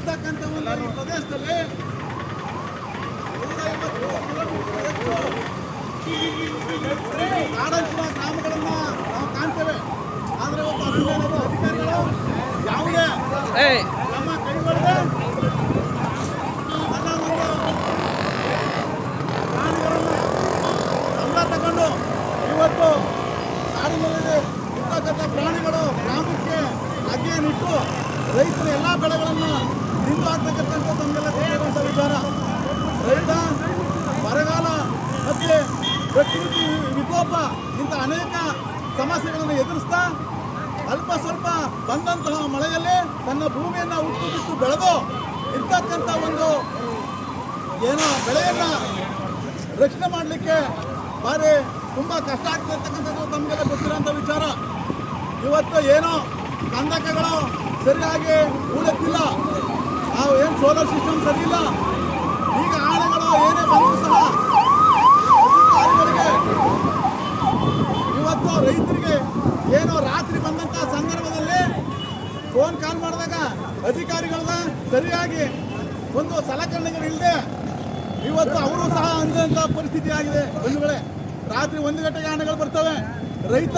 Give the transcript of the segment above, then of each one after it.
ಇರ್ತಕ್ಕಂಥ ಒಂದು ಈ ಪ್ರದೇಶದಲ್ಲಿ 150 ಕಾಡಂಚಿನ ಗ್ರಾಮಗಳನ್ನ ನಾವು ಕಾಣ್ತೇವೆ. ಆದರೆ ಇವತ್ತು ಅರಣ್ಯ ಅಧಿಕಾರಿಗಳು ಯಾವುದೇ ಕ್ರಮ ಕೈಗೊಳ್ಳದೆ ಪ್ರಾಣಿಗಳನ್ನ ತಗೊಂಡು ಇವತ್ತು ಕಾಡಿನಲ್ಲಿ ಇರ್ತಕ್ಕಂಥ ಪ್ರಾಣಿಗಳು ಗ್ರಾಮಕ್ಕೆ ಅಗ್ಗಿಯನ್ನಿಟ್ಟು ರೈತರ ಎಲ್ಲ ಬೆಳೆಗಳನ್ನು ತಿಂದು ಹಾಕ್ತಕ್ಕಂಥ ತಮಗೆಲ್ಲ ತಿಳಿದಿರುವಂಥ ವಿಚಾರ. ರೈತ ಬರಗಾಲ ಮತ್ತು ಪ್ರಕೃತಿ ವಿಕೋಪ ಇಂಥ ಅನೇಕ ಸಮಸ್ಯೆಗಳನ್ನು ಎದುರಿಸ್ತಾ ಅಲ್ಪ ಸ್ವಲ್ಪ ಬಂದಂತಹ ಮಳೆಯಲ್ಲಿ ತನ್ನ ಭೂಮಿಯನ್ನು ಹುಟ್ಟು ಬಿಟ್ಟು ಬೆಳೆದು ಇರ್ತಕ್ಕಂಥ ಒಂದು ಏನೋ ಬೆಳೆಯನ್ನು ರಕ್ಷಣೆ ಮಾಡಲಿಕ್ಕೆ ಭಾರಿ ತುಂಬ ಕಷ್ಟ ಆಗ್ತಿರ್ತಕ್ಕಂಥದ್ದು ತಮಗೆಲ್ಲ ಗೊತ್ತಿರೋಂಥ ವಿಚಾರ. ಇವತ್ತು ಏನೋ ಕಂದಕಗಳು ಸರಿಯಾಗಿ ಉಳಿತಿಲ್ಲ, ನಾವು ಏನು ಸೋಲಾರ್ ಸಿಸ್ಟಮ್ ಸರಿ ಇಲ್ಲ. ಈಗ ಆಳೆಗಳು ಏನೇ ಬಂದರೂ ಸಹ ಅಧಿಕಾರಿಗಳಿಗೆ ಇವತ್ತು ರೈತರಿಗೆ ಏನೋ ರಾತ್ರಿ ಬಂದಂಥ ಸಂದರ್ಭದಲ್ಲಿ ಫೋನ್ ಕಾಲ್ ಮಾಡಿದಾಗ ಅಧಿಕಾರಿಗಳನ್ನ ಸರಿಯಾಗಿ ಒಂದು ಸಲಕರಣೆಗಳಿಲ್ಲದೆ ಇವತ್ತು ಅವರು ಸಹ ಅಂದಂಥ ಪರಿಸ್ಥಿತಿ ಆಗಿದೆ. ಬಂಧುಗಳೇ, ರಾತ್ರಿ 1 ಗಂಟೆಗೆ ಆನೆಗಳು ಬರ್ತವೆ. ರೈತ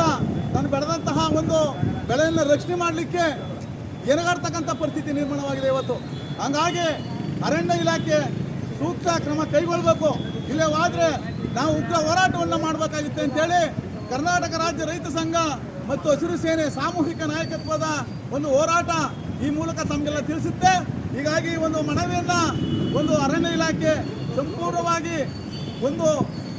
ತಾನು ಬೆಳೆದಂತಹ ಒಂದು ಬೆಳೆಯನ್ನು ರಕ್ಷಣೆ ಮಾಡಲಿಕ್ಕೆ ಎನಗಾಡ್ತಕ್ಕಂಥ ಪರಿಸ್ಥಿತಿ ನಿರ್ಮಾಣವಾಗಿದೆ ಇವತ್ತು. ಹಂಗಾಗಿ ಅರಣ್ಯ ಇಲಾಖೆ ಸೂಕ್ತ ಕ್ರಮ ಕೈಗೊಳ್ಳಬೇಕು. ಇಲ್ಲವಾದರೆ ನಾವು ಉಗ್ರ ಹೋರಾಟವನ್ನು ಮಾಡಬೇಕಾಗಿತ್ತೆ ಅಂತೇಳಿ ಕರ್ನಾಟಕ ರಾಜ್ಯ ರೈತ ಸಂಘ ಮತ್ತು ಹಸಿರು ಸೇನೆ ಸಾಮೂಹಿಕ ನಾಯಕತ್ವದ ಒಂದು ಹೋರಾಟ ಈ ಮೂಲಕ ತಮಗೆಲ್ಲ ತಿಳಿಸುತ್ತೆ. ಹೀಗಾಗಿ ಒಂದು ಮನವಿಯನ್ನು ಒಂದು ಅರಣ್ಯ ಇಲಾಖೆ ಸಂಪೂರ್ಣವಾಗಿ ಒಂದು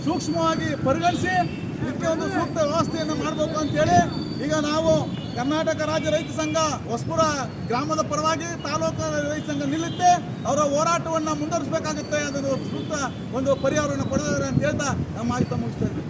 ಸೂಕ್ಷ್ಮವಾಗಿ ಪರಿಗಣಿಸಿ ಇದಕ್ಕೆ ಒಂದು ಸೂಕ್ತ ವ್ಯವಸ್ಥೆಯನ್ನು ಮಾಡಬೇಕು ಅಂತೇಳಿ ಈಗ ನಾವು ಕರ್ನಾಟಕ ರಾಜ್ಯ ರೈತ ಸಂಘ ಹೊಸಪುರ ಗ್ರಾಮದ ಪರವಾಗಿ ತಾಲೂಕು ರೈತ ಸಂಘ ನಿಲ್ಲುತ್ತೆ. ಅವರ ಹೋರಾಟವನ್ನು ಮುಂದುವರಿಸಬೇಕಾಗುತ್ತೆ. ಅದನ್ನು ಸೂಕ್ತ ಒಂದು ಪರಿಹಾರವನ್ನು ಕೊಡೋದಾರೆ ಅಂತ ಹೇಳ್ತಾ ನಮ್ಮ ಮಾಹಿತಿ ಮುಗಿಸ್ತಾ ಇದ್ದೀವಿ.